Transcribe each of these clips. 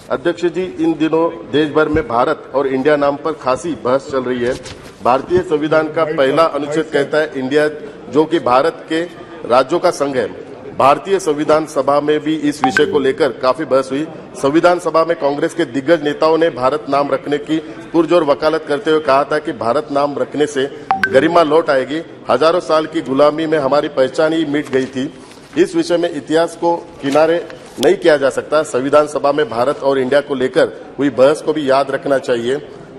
अध्यक्ष जी, इन दिनों देश भर में भारत और इंडिया नाम पर खासी बहस चल रही है। भारतीय संविधान का पहला अनुच्छेद कहता है इंडिया, जो कि भारत के राज्यों का संघ है। भारतीय संविधान सभा में भी इस विषय को लेकर काफी बहस हुई। संविधान सभा में कांग्रेस के दिग्गज नेताओं ने भारत नाम रखने की पुरजोर वकालत करते हुए कहा था कि भारत नाम रखने से गरिमा लौट आएगी। हजारों साल की गुलामी में हमारी पहचान ही मिट गई थी। इस विषय में इतिहास को किनारे नहीं किया जा सकता। संविधान सभा में भारत और इंडिया को लेकर हुई बहस को भी याद रखना चाहिए।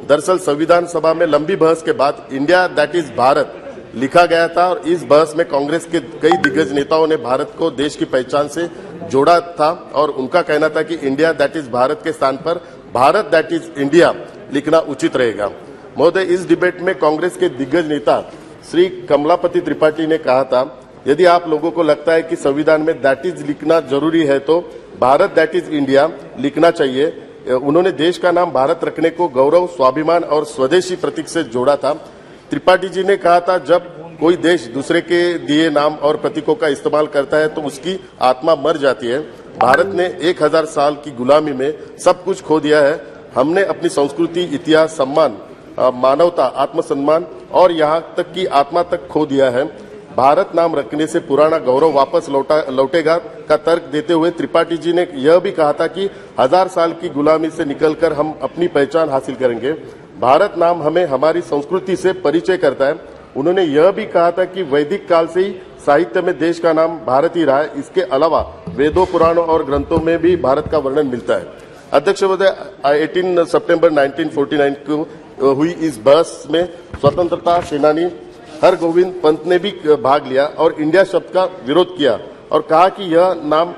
दरअसल संविधान सभा में लंबी बहस के बाद इंडिया दैट इज भारत लिखा गया था और इस बहस में कांग्रेस के कई दिग्गज नेताओं ने भारत को देश की पहचान से जोड़ा था और उनका कहना था कि इंडिया दैट इज भारत के स्थान पर भारत दैट इज इंडिया लिखना उचित रहेगा। महोदय, इस डिबेट में कांग्रेस के दिग्गज नेता श्री कमलापति त्रिपाठी ने कहा था, यदि आप लोगों को लगता है कि संविधान में दैट इज लिखना जरूरी है तो भारत दैट इज इंडिया लिखना चाहिए। उन्होंने देश का नाम भारत रखने को गौरव, स्वाभिमान और स्वदेशी प्रतीक से जोड़ा था। त्रिपाठी जी ने कहा था, जब कोई देश दूसरे के दिए नाम और प्रतीकों का इस्तेमाल करता है तो उसकी आत्मा मर जाती है। भारत ने 1000 साल की गुलामी में सब कुछ खो दिया है। हमने अपनी संस्कृति, इतिहास, सम्मान, मानवता, आत्मसम्मान और यहाँ तक की आत्मा तक खो दिया है। भारत नाम रखने से पुराना गौरव वापस लौटेगा का तर्क देते हुए त्रिपाठी जी ने यह भी कहा था कि 1000 साल की गुलामी से निकलकर हम अपनी पहचान हासिल करेंगे। भारत नाम हमें हमारी संस्कृति से परिचय करता है। उन्होंने यह भी कहा था कि वैदिक काल से ही साहित्य में देश का नाम भारत ही रहा है। इसके अलावा वेदों, पुराणों और ग्रंथों में भी भारत का वर्णन मिलता है। अध्यक्ष महोदय, 18 सितंबर 1949 को हुई इस बहस में स्वतंत्रता सेनानी हरगोविंद पंत ने भी भाग लिया और इंडिया शब्द का विरोध किया और कहा कि यह नाम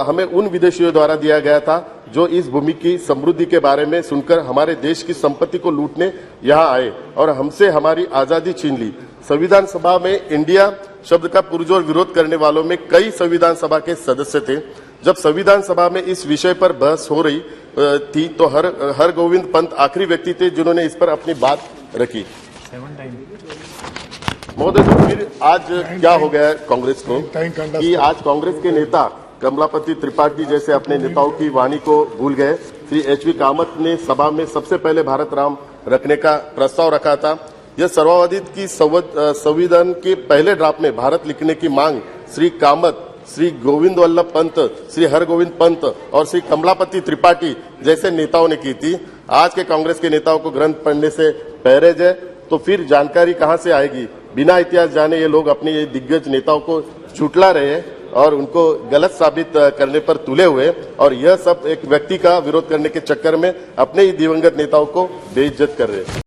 हमें उन विदेशियों द्वारा दिया गया था जो इस भूमि की समृद्धि के बारे में सुनकर हमारे देश की संपत्ति को लूटने यहाँ आए और हमसे हमारी आजादी छीन ली। संविधान सभा में इंडिया शब्द का पुरजोर विरोध करने वालों में कई संविधान सभा के सदस्य थे। जब संविधान सभा में इस विषय पर बहस हो रही थी तो हरगोविंद पंत आखिरी व्यक्ति थे जिन्होंने इस पर अपनी बात रखी। महोदय, तो फिर आज क्या हो गया है कांग्रेस को कि आज कांग्रेस के नेता कमलापति त्रिपाठी जैसे अपने नेताओं की वाणी को भूल गए। श्री एच.वी. कामत ने सभा में सबसे पहले भारत नाम रखने का प्रस्ताव रखा था। यह सर्ववादित की संविधान के पहले ड्राफ्ट में भारत लिखने की मांग श्री कामत, श्री गोविंद वल्लभ पंत, श्री हरगोविंद पंत और श्री कमलापति त्रिपाठी जैसे नेताओं ने की थी। आज के कांग्रेस के नेताओं को ग्रंथ पढ़ने से परहेज है तो फिर जानकारी कहां से आएगी। बिना इतिहास जाने ये लोग अपने दिग्गज नेताओं को झुठला रहे हैं और उनको गलत साबित करने पर तुले हुए और यह सब एक व्यक्ति का विरोध करने के चक्कर में अपने ही दिवंगत नेताओं को बेइज्जत कर रहे हैं।